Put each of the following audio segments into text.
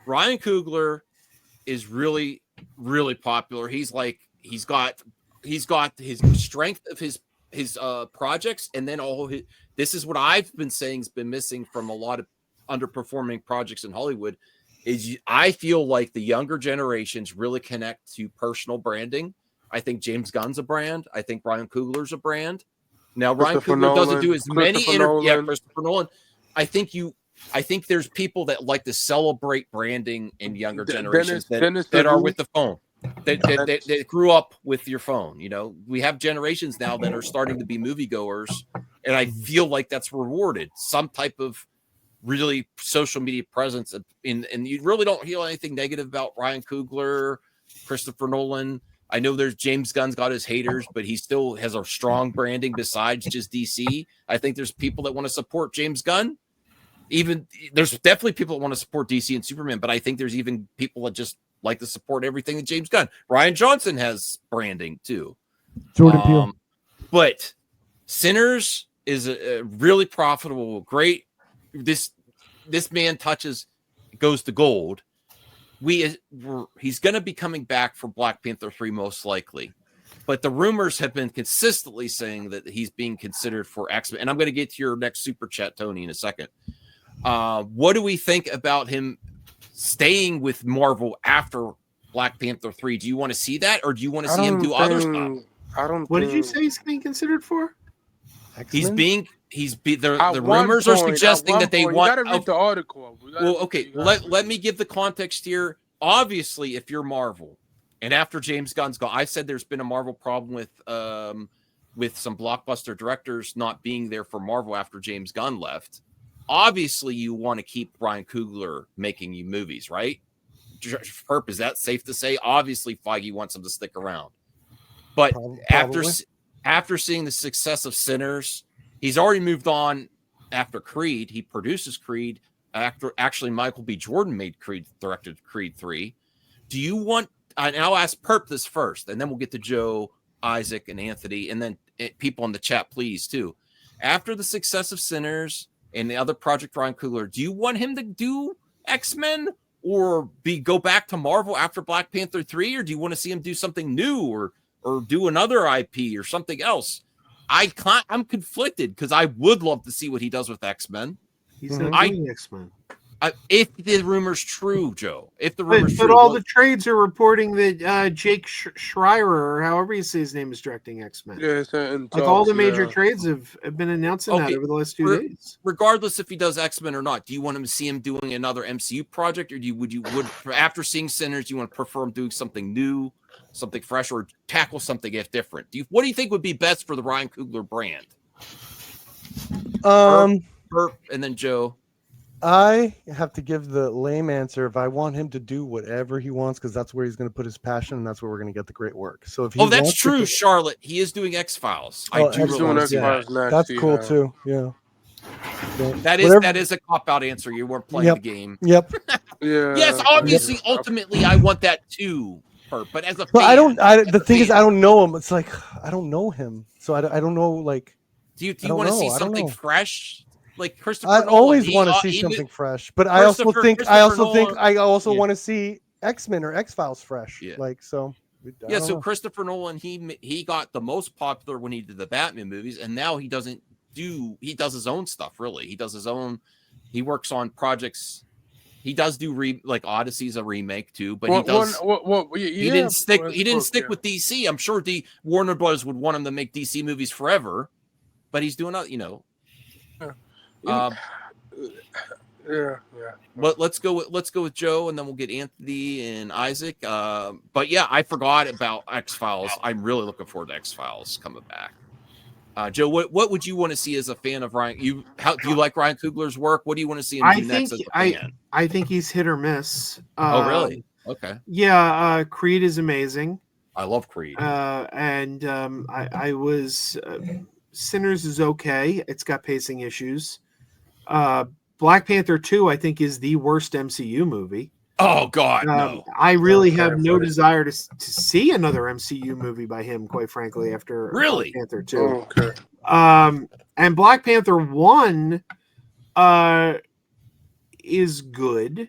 Ryan Coogler is really, really popular. He's got his strength of his projects, and then this is what I've been saying has been missing from a lot of underperforming projects in Hollywood. Is I feel like the younger generations really connect to personal branding. I think James Gunn's a brand. I think Ryan Coogler's a brand. Now Ryan Coogler doesn't do as many Christopher Nolan. I think there's people that like to celebrate branding in younger generations that are with the phone. That grew up with your phone. You know, we have generations now that are starting to be moviegoers, and I feel like that's rewarded. Some type of really social media presence, and you really don't hear anything negative about Ryan Coogler, Christopher Nolan. I know there's James Gunn's got his haters, but he still has a strong branding besides just DC. I think there's people that want to support James Gunn. Even there's definitely people that want to support DC and Superman, but I think there's even people that just like to support everything that James Gunn. Ryan Johnson has branding too. Jordan Peele. But Sinners is a really profitable, great. This man goes to gold. He's going to be coming back for Black Panther 3 most likely. But the rumors have been consistently saying that he's being considered for X-Men. And I'm going to get to your next super chat, Tony, in a second. What do we think about him staying with Marvel after Black Panther 3? Do you want to see that, or do you want to see him do other stuff? What did you say he's being considered for? X-Men? The rumors are suggesting that they want. You gotta read the article. Let me give the context here. Obviously, if you're Marvel, and after James Gunn's gone, I said there's been a Marvel problem with some blockbuster directors not being there for Marvel after James Gunn left. Obviously, you want to keep Ryan Coogler making you movies, right? Perp, is that safe to say? Obviously, Feige wants him to stick around. But after seeing the success of Sinners, he's already moved on after Creed. He produces Creed. Actually, Michael B. Jordan directed Creed 3. Do you want, and I'll ask Perp this first, and then we'll get to Joe, Isaac, and Anthony, and then people in the chat, please, too. After the success of Sinners and the other project, Ryan Coogler, do you want him to do X-Men or go back to Marvel after Black Panther 3, or do you want to see him do something new or do another IP or something else? I'm conflicted because I would love to see what he does with X-Men. He's not doing X-Men. If the rumor's true, Joe. If the rumor's true. But all the trades are reporting that Jake Schreier, or however you say his name, is directing X-Men. Yeah, all the major trades have been announcing that over the last 2 days. Regardless if he does X-Men or not, do you want him to see him doing another MCU project, or would after seeing Sinners, do you want to prefer him doing something new, something fresh, or tackle something different? What do you think would be best for the Ryan Coogler brand? Burp, and then Joe. I have to give the lame answer. If I want him to do whatever he wants, because that's where he's going to put his passion, and that's where we're going to get the great work. So if that's true, Charlotte. He is doing X-Files. That's cool too. Yeah. That is a cop-out answer. You weren't playing the game. Yep. Yes, obviously, ultimately, I want that too. But as a fan, the thing is, I don't know him. It's like I don't know him, so I don't know. Like, do you want to see something fresh? Like Christopher I Nolan, always want to see something fresh, but I also want to see X-Men or X-Files fresh. Yeah. Like so. So Christopher Nolan, he got the most popular when he did the Batman movies, and now he does his own stuff. Really, he does his own. He works on projects. He does do Odyssey's a remake too, but he didn't stick with DC. I'm sure the Warner Brothers would want him to make DC movies forever, but he's doing But let's go with Joe, and then we'll get Anthony and Isaac. But yeah, I forgot about X-Files. I'm really looking forward to X-Files coming back. Joe, what would you want to see as a fan of Ryan? Do you like Ryan Coogler's work? What do you want to see him do next as a fan? I think he's hit or miss. Oh, really? Okay. Yeah, Creed is amazing. I love Creed. And I was Sinners is okay. It's got pacing issues. Black Panther 2, I think, is the worst MCU movie. Oh God, no! I really have no desire to see another MCU movie by him, quite frankly. After Black Panther 2, and Black Panther 1 is good.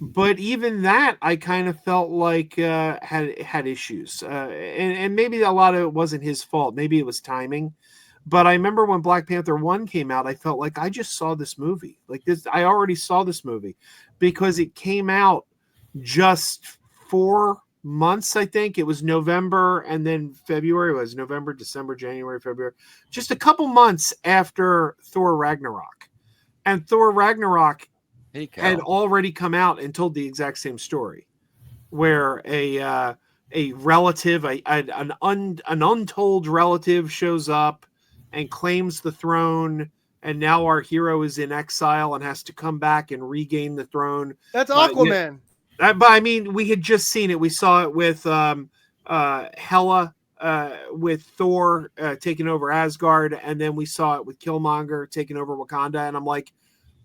But even that, I kind of felt like had issues, and maybe a lot of it wasn't his fault. Maybe it was timing. But I remember when Black Panther 1 came out, I felt like I just saw this movie. Like this, I already saw this movie because it came out just 4 months, I think. It was November and then February. It was November, December, January, February. Just a couple months after Thor Ragnarok. And Thor Ragnarok had already come out and told the exact same story, where a relative, an untold relative shows up and claims the throne, and now our hero is in exile and has to come back and regain the throne. That's Aquaman. But I mean, we had just seen it. We saw it with Hela, with Thor taking over Asgard, and then we saw it with Killmonger taking over Wakanda. And I'm like,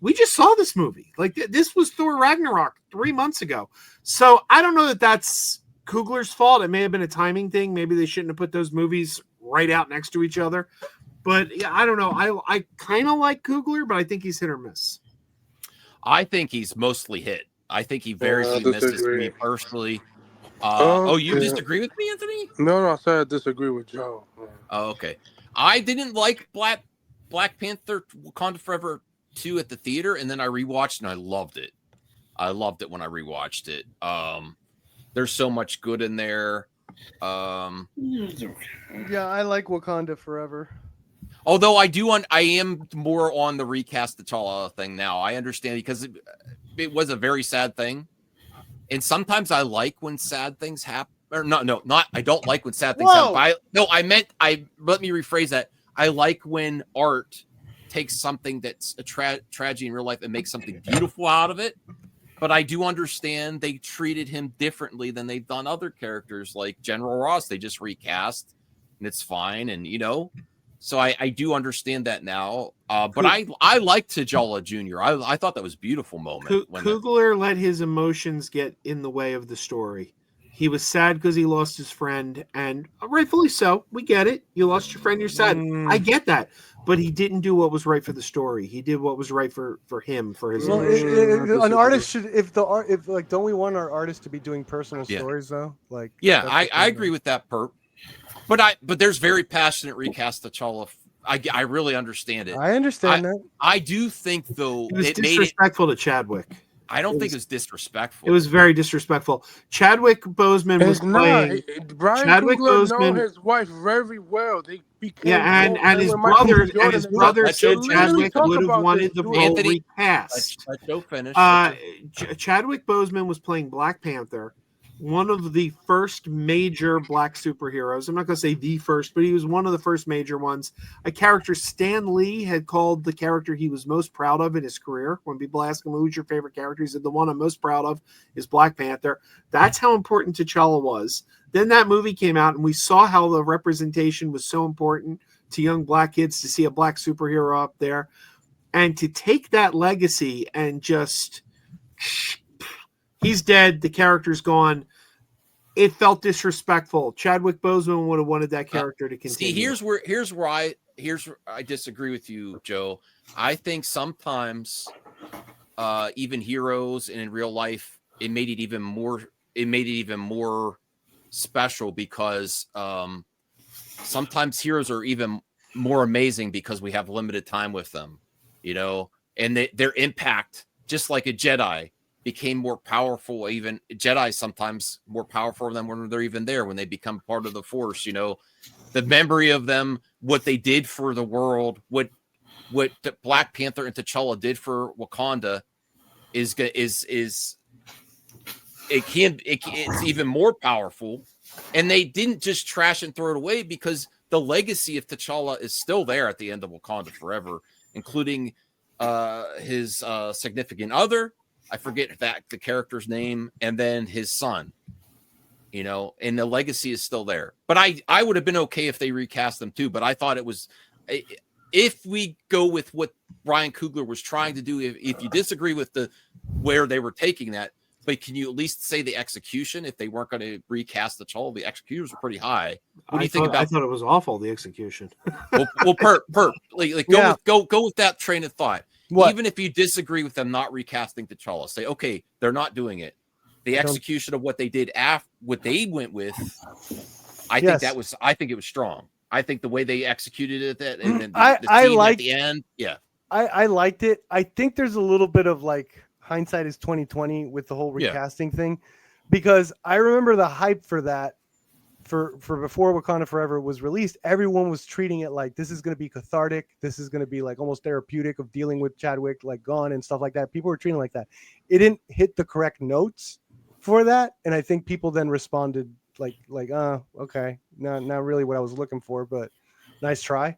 we just saw this movie. Like this was Thor Ragnarok 3 months ago. So I don't know that that's Coogler's fault. It may have been a timing thing. Maybe they shouldn't have put those movies right out next to each other. But yeah, I don't know. I kind of like Coogler, but I think he's hit or miss. I think he's mostly hit. I think he variously misses me personally. You disagree with me, Anthony? No, I said I disagree with Joe. Oh, okay. I didn't like Black Panther Wakanda Forever 2 at the theater, and then I rewatched and I loved it. I loved it when I rewatched it. There's so much good in there. Yeah, I like Wakanda Forever. Although I am more on the recast T'Challa thing now. I understand because it was a very sad thing, and sometimes I like when sad things happen. Or not. I don't like when sad things happen. Let me rephrase that. I like when art takes something that's a tragedy in real life and makes something beautiful out of it. But I do understand they treated him differently than they've done other characters like General Ross. They just recast, and it's fine, and So I do understand that now, but I like T'Challa Jr. I thought that was a beautiful moment. Coogler let his emotions get in the way of the story. He was sad because he lost his friend, and rightfully so. We get it. You lost your friend, you're sad. I get that, but he didn't do what was right for the story. He did what was right for him, for his. Well, an artist should. Don't we want our artists to be doing personal stories though? Like, yeah, I agree with that, Perp. But there's very passionate recast T'Challa. I really understand it. I understand that. I do think though it was disrespectful to Chadwick. I don't think it was disrespectful. It was very disrespectful. Chadwick Boseman was playing. Chadwick Boseman know his wife very well. They became and his brother said Chadwick would have wanted the role recast. Let Joe finish. Chadwick Boseman was playing Black Panther, one of the first major black superheroes. I'm not going to say the first, but he was one of the first major ones. A character Stan Lee had called the character he was most proud of in his career. When people ask him, who's your favorite character? He said, the one I'm most proud of is Black Panther. That's how important T'Challa was. Then that movie came out, and we saw how the representation was so important to young black kids to see a black superhero up there. And to take that legacy and just... he's dead. The character's gone. It felt disrespectful. Chadwick Boseman would have wanted that character to continue. See, here's where I disagree with you, Joe. I think sometimes even heroes and in real life, it made it even more special because sometimes heroes are even more amazing because we have limited time with them, and their impact, just like a Jedi, became more powerful. Even Jedi sometimes more powerful than when they're even there, when they become part of the Force. The memory of them, what they did for the world, what Black Panther and T'Challa did for Wakanda it's even more powerful. And they didn't just trash and throw it away because the legacy of T'Challa is still there at the end of Wakanda Forever, including his significant other. I forget the character's name, and then his son, and the legacy is still there. But I would have been okay if they recast them too. But I thought it was, if we go with what Ryan Coogler was trying to do, if you disagree with where they were taking that, but can you at least say the execution? If they weren't going to recast the T'Challa, the executions were pretty high. What do you think about? I thought it was awful, the execution. well, Perp, go with that train of thought. What? Even if you disagree with them not recasting T'Challa, say, okay, they're not doing it. The execution of what they did after what they went with, I think it was strong. I think the way they executed it, that and then the scene at the end, yeah. I liked it. I think there's a little bit of like hindsight is 2020 with the whole recasting thing, because I remember the hype for that for before Wakanda Forever was released. Everyone was treating it like this is going to be cathartic. This is going to be like almost therapeutic of dealing with Chadwick like gone and stuff like that. People were treating it like that. It didn't hit the correct notes for that, and I think people then responded like okay, not really what I was looking for, but nice try.